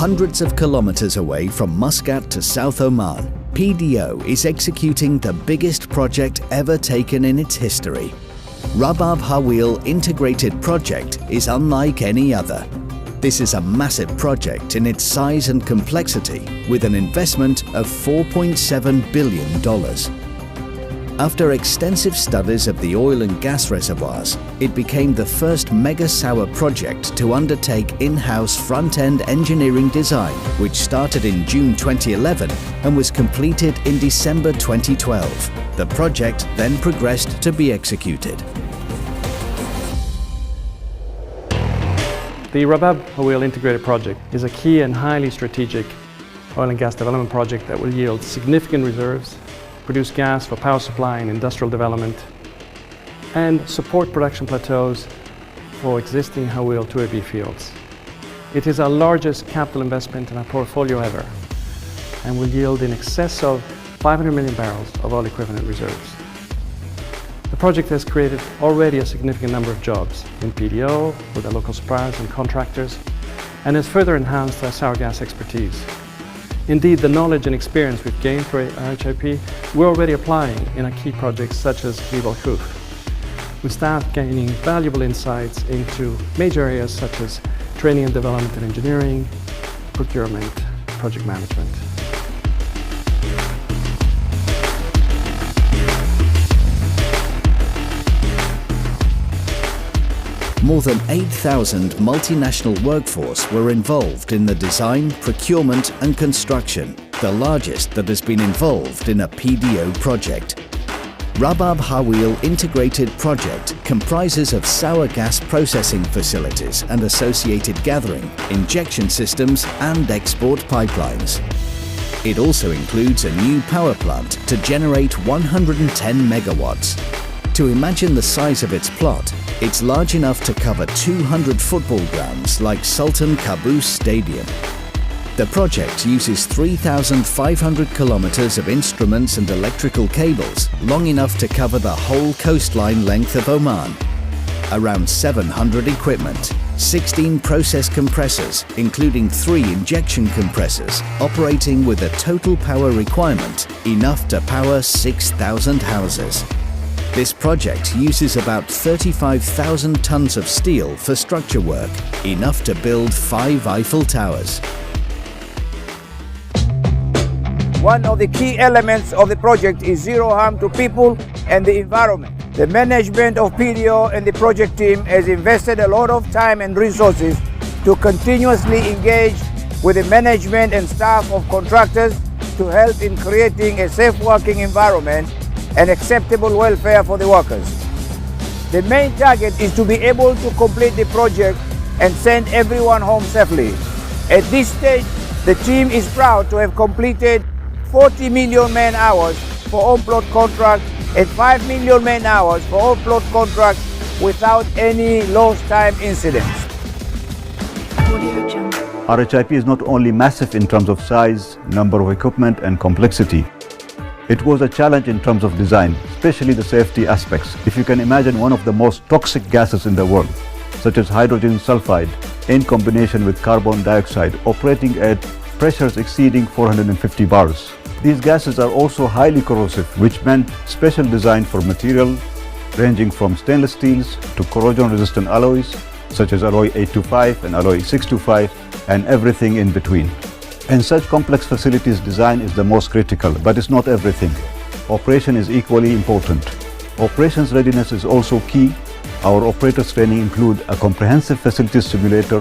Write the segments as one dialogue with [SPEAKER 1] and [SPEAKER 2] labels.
[SPEAKER 1] hundreds of kilometers away from Muscat to South Oman, PDO is executing the biggest project ever taken in its history. Rabab Harweel Integrated Project is unlike any other. This is a massive project in its size and complexity, with an investment of $4.7 billion. After extensive studies of the oil and gas reservoirs, it became the first mega sour project to undertake in-house front-end engineering design, which started in June 2011 and was completed in December 2012. The project then progressed to be executed.
[SPEAKER 2] The Rabab Harweel Integrated Project is a key and highly strategic oil and gas development project that will yield significant reserves, produce gas for power supply and industrial development, and support production plateaus for existing Harweel 2AB fields. It is our largest capital investment in our portfolio ever and will yield in excess of 500 million barrels of oil equivalent reserves. The project has created already a significant number of jobs in PDO with our local suppliers and contractors, and has further enhanced our sour gas expertise. Indeed, the knowledge and experience we've gained through our HIP, we're already applying in our key projects such as Rabab Harweel, with staff gaining valuable insights into major areas such as training and development and engineering, procurement, project management.
[SPEAKER 1] More than 8,000 multinational workforce were involved in the design, procurement and construction, the largest that has been involved in a PDO project. Rabab Harweel Integrated Project comprises of sour gas processing facilities and associated gathering, injection systems and export pipelines. It also includes a new power plant to generate 110 megawatts. To imagine the size of its plot, it's large enough to cover 200 football grounds like Sultan Qaboos Stadium. The project uses 3,500 kilometers of instruments and electrical cables, long enough to cover the whole coastline length of Oman. Around 700 equipment, 16 process compressors, including 3 injection compressors, operating with a total power requirement enough to power 6,000 houses. This project uses about 35,000 tons of steel for structure work, enough to build 5 Eiffel Towers.
[SPEAKER 3] One of the key elements of the project is zero harm to people and the environment. The management of PDO and the project team has invested a lot of time and resources to continuously engage with the management and staff of contractors to help in creating a safe working environment and acceptable welfare for the workers. The main target is to be able to complete the project and send everyone home safely. At this stage, the team is proud to have completed 40 million man-hours for on-plot contract and 5 million man-hours for off-plot contracts without any lost time incidents.
[SPEAKER 4] Our HIP is not only massive in terms of size, number of equipment and complexity. It was a challenge in terms of design, especially the safety aspects. If you can imagine one of the most toxic gases in the world, such as hydrogen sulfide, in combination with carbon dioxide, operating at pressures exceeding 450 bars. These gases are also highly corrosive, which meant special design for material ranging from stainless steels to corrosion-resistant alloys, such as alloy 825 and alloy 625, and everything in between. In such complex facilities, design is the most critical, but it's not everything. Operation is equally important. Operations readiness is also key. Our operators training include a comprehensive facilities simulator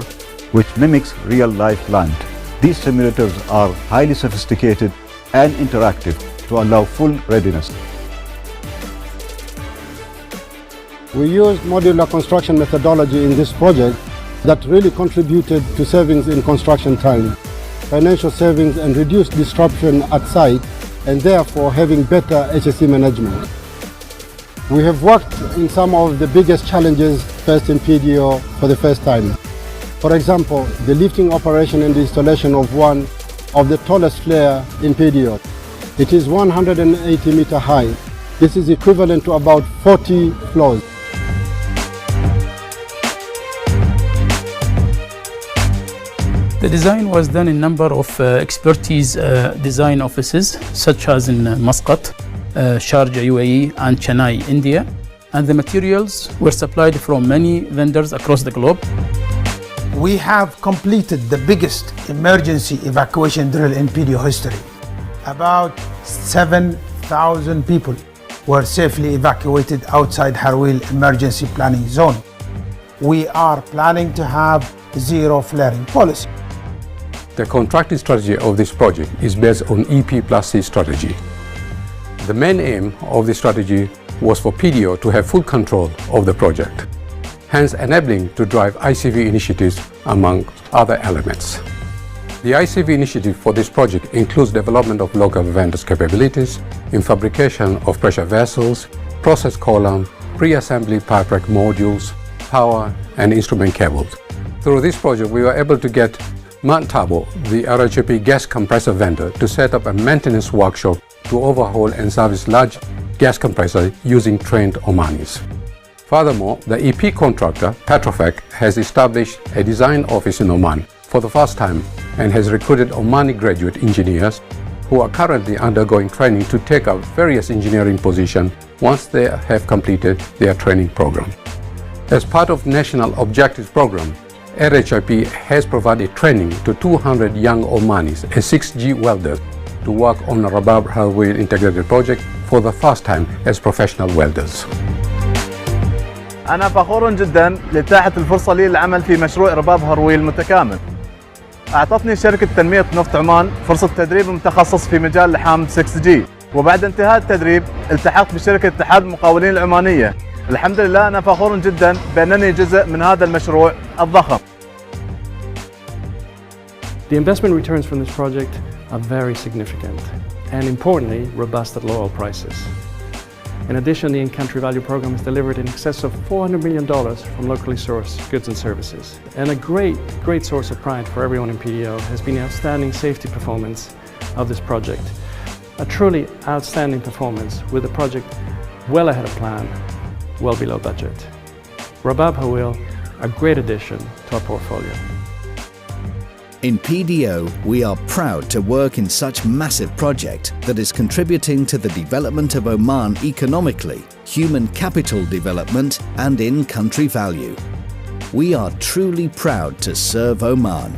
[SPEAKER 4] which mimics real-life land. These simulators are highly sophisticated and interactive to allow full readiness.
[SPEAKER 5] We used modular construction methodology in this project that really contributed to savings in construction time, financial savings and reduced disruption at site, and therefore having better HSE management. We have worked in some of the biggest challenges faced in PDO for the first time. For example, the lifting operation and the installation of one of the tallest flare in PDO. It is 180 meter high. This is equivalent to about 40 floors.
[SPEAKER 6] The design was done in a number of expertise design offices, such as in Muscat, Sharjah, UAE, and Chennai, India. And the materials were supplied from many vendors across the globe.
[SPEAKER 7] We have completed the biggest emergency evacuation drill in PDO history. About 7,000 people were safely evacuated outside Harweel emergency planning zone. We are planning to have zero flaring policy.
[SPEAKER 8] The contracting strategy of this project is based on EP plus C strategy. The main aim of this strategy was for PDO to have full control of the project, hence enabling to drive ICV initiatives among other elements. The ICV initiative for this project includes development of local vendors' capabilities in fabrication of pressure vessels, process column, pre-assembly pipe rack modules, power and instrument cables. Through this project, we were able to get Mount Tabo, the RHP gas compressor vendor, to set up a maintenance workshop to overhaul and service large gas compressors using trained Omanis. Furthermore, the EP contractor, Petrofac, has established a design office in Oman for the first time and has recruited Omani graduate engineers who are currently undergoing training to take up various engineering positions once they have completed their training program. As part of National Objectives Program, RHIP has provided training to 200 young Omanis and 6G welders to work on the Rabab Harweel integrated project for the first time as professional welders.
[SPEAKER 9] أنا فخور جدا لإتاحة الفرصة لي للعمل في مشروع رباب هرويل متكامل. أعطتني شركة تنمية نفط عمان فرصة تدريب متخصص في مجال لحام 6G، وبعد انتهاء التدريب التحقت بشركة اتحاد المقاولين العمانية. الحمد لله أنا فخور جدا بأنني جزء من هذا المشروع الضخم.
[SPEAKER 2] The investment returns from this project are very significant and, importantly, robust at low oil prices. In addition, the in-country value program has delivered in excess of $400 million from locally sourced goods and services. And a great source of pride for everyone in PDO has been the outstanding safety performance of this project. A truly outstanding performance with the project well ahead of plan, well below budget. Rabab Harweel, a great addition to our portfolio.
[SPEAKER 1] In PDO, we are proud to work in such massive project that is contributing to the development of Oman economically, human capital development and in-country value. We are truly proud to serve Oman.